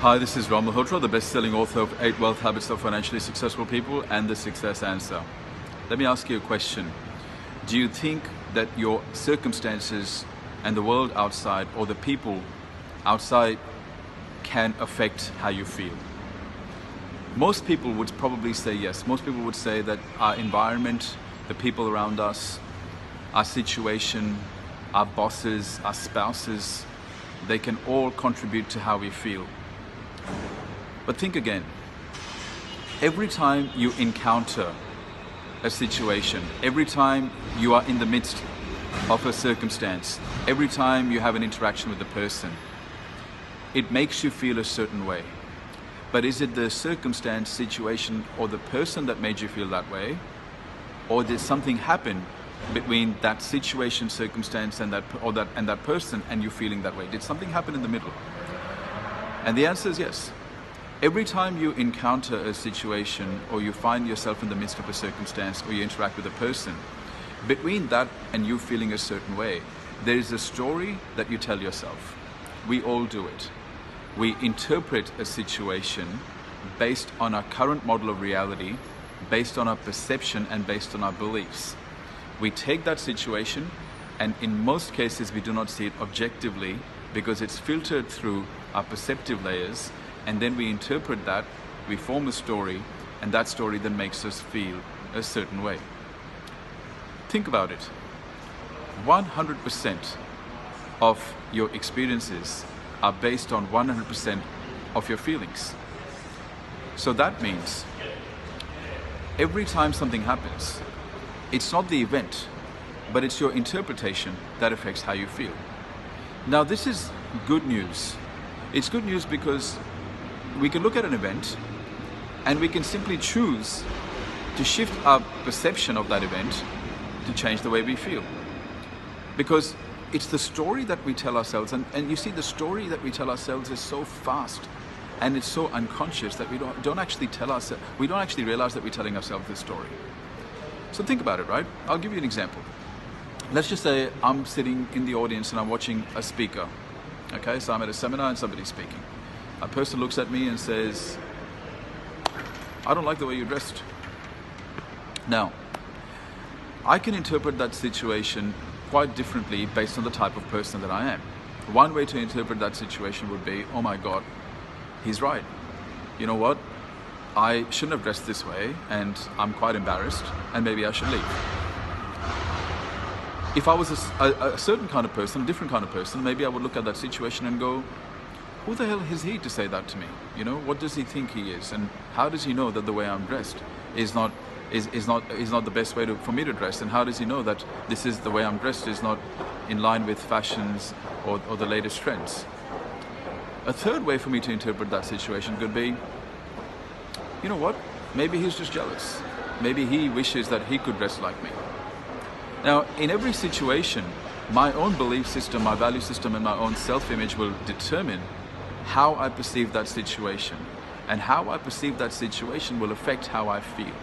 Hi, this is Malhotra, the best-selling author of 8 Wealth Habits of Financially Successful People and The Success Answer. Let me ask you a question. Do you think that your circumstances and the world outside, or the people outside, can affect how you feel? Most people would probably say yes. Most people would say that our environment, the people around us, our situation, our bosses, our spouses, they can all contribute to how we feel. But think again. Every time you encounter a situation, every time you are in the midst of a circumstance, every time you have an interaction with a person, it makes you feel a certain way. But is it the circumstance, situation, or the person that made you feel that way? Or did something happen between that situation, circumstance, and that person, and you feeling that way? Did something happen in the middle? And the answer is yes. Every time you encounter a situation, or you find yourself in the midst of a circumstance, or you interact with a person, between that and you feeling a certain way, there is a story that you tell yourself. We all do it. We interpret a situation based on our current model of reality, based on our perception, and based on our beliefs. We take that situation, and in most cases we do not see it objectively, because it's filtered through our perceptive layers, and then we interpret that, we form a story, and that story then makes us feel a certain way. Think about it. 100% of your experiences are based on 100% of your feelings. So that means every time something happens, it's not the event, but it's your interpretation that affects how you feel. Now, this is good news. It's good news because we can look at an event and we can simply choose to shift our perception of that event to change the way we feel. Because it's the story that we tell ourselves, and you see, the story that we tell ourselves is so fast and it's so unconscious that we don't actually realize that we're telling ourselves this story. So think about it, right? I'll give you an example. Let's just say I'm sitting in the audience and I'm watching a speaker. Okay, so I'm at a seminar and somebody's speaking. A person looks at me and says, "I don't like the way you're dressed." Now, I can interpret that situation quite differently based on the type of person that I am. One way to interpret that situation would be, "Oh my God, he's right. You know what? I shouldn't have dressed this way, and I'm quite embarrassed, and maybe I should leave." If I was a certain kind of person, a different kind of person, maybe I would look at that situation and go, "Who the hell is he to say that to me? You know, what does he think he is? And how does he know that the way I'm dressed is not the best way for me to dress? And how does he know that this is the way I'm dressed is not in line with fashions or the latest trends?" A third way for me to interpret that situation could be, you know what? Maybe he's just jealous. Maybe he wishes that he could dress like me. Now, in every situation, my own belief system, my value system, and my own self-image will determine how I perceive that situation. And how I perceive that situation will affect how I feel.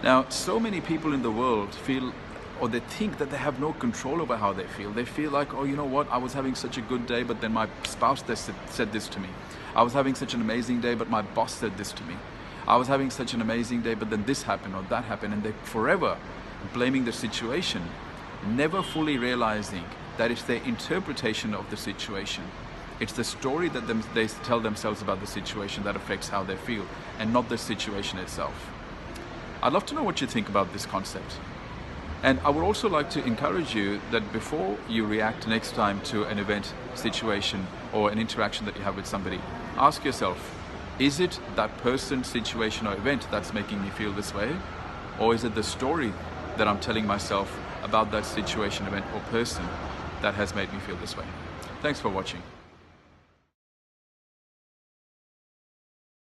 Now, so many people in the world feel, or they think that they have no control over how they feel. They feel like, "Oh, you know what? I was having such a good day, but then my spouse said this to me. I was having such an amazing day, but my boss said this to me. I was having such an amazing day, but then this happened or that happened." And they're forever blaming the situation, never fully realizing that it's their interpretation of the situation. It's the story that they tell themselves about the situation that affects how they feel, and not the situation itself. I'd love to know what you think about this concept. And I would also like to encourage you that before you react next time to an event, situation, or an interaction that you have with somebody, ask yourself, is it that person, situation, or event that's making me feel this way? Or is it the story that I'm telling myself about that situation, event, or person that has made me feel this way? Thanks for watching.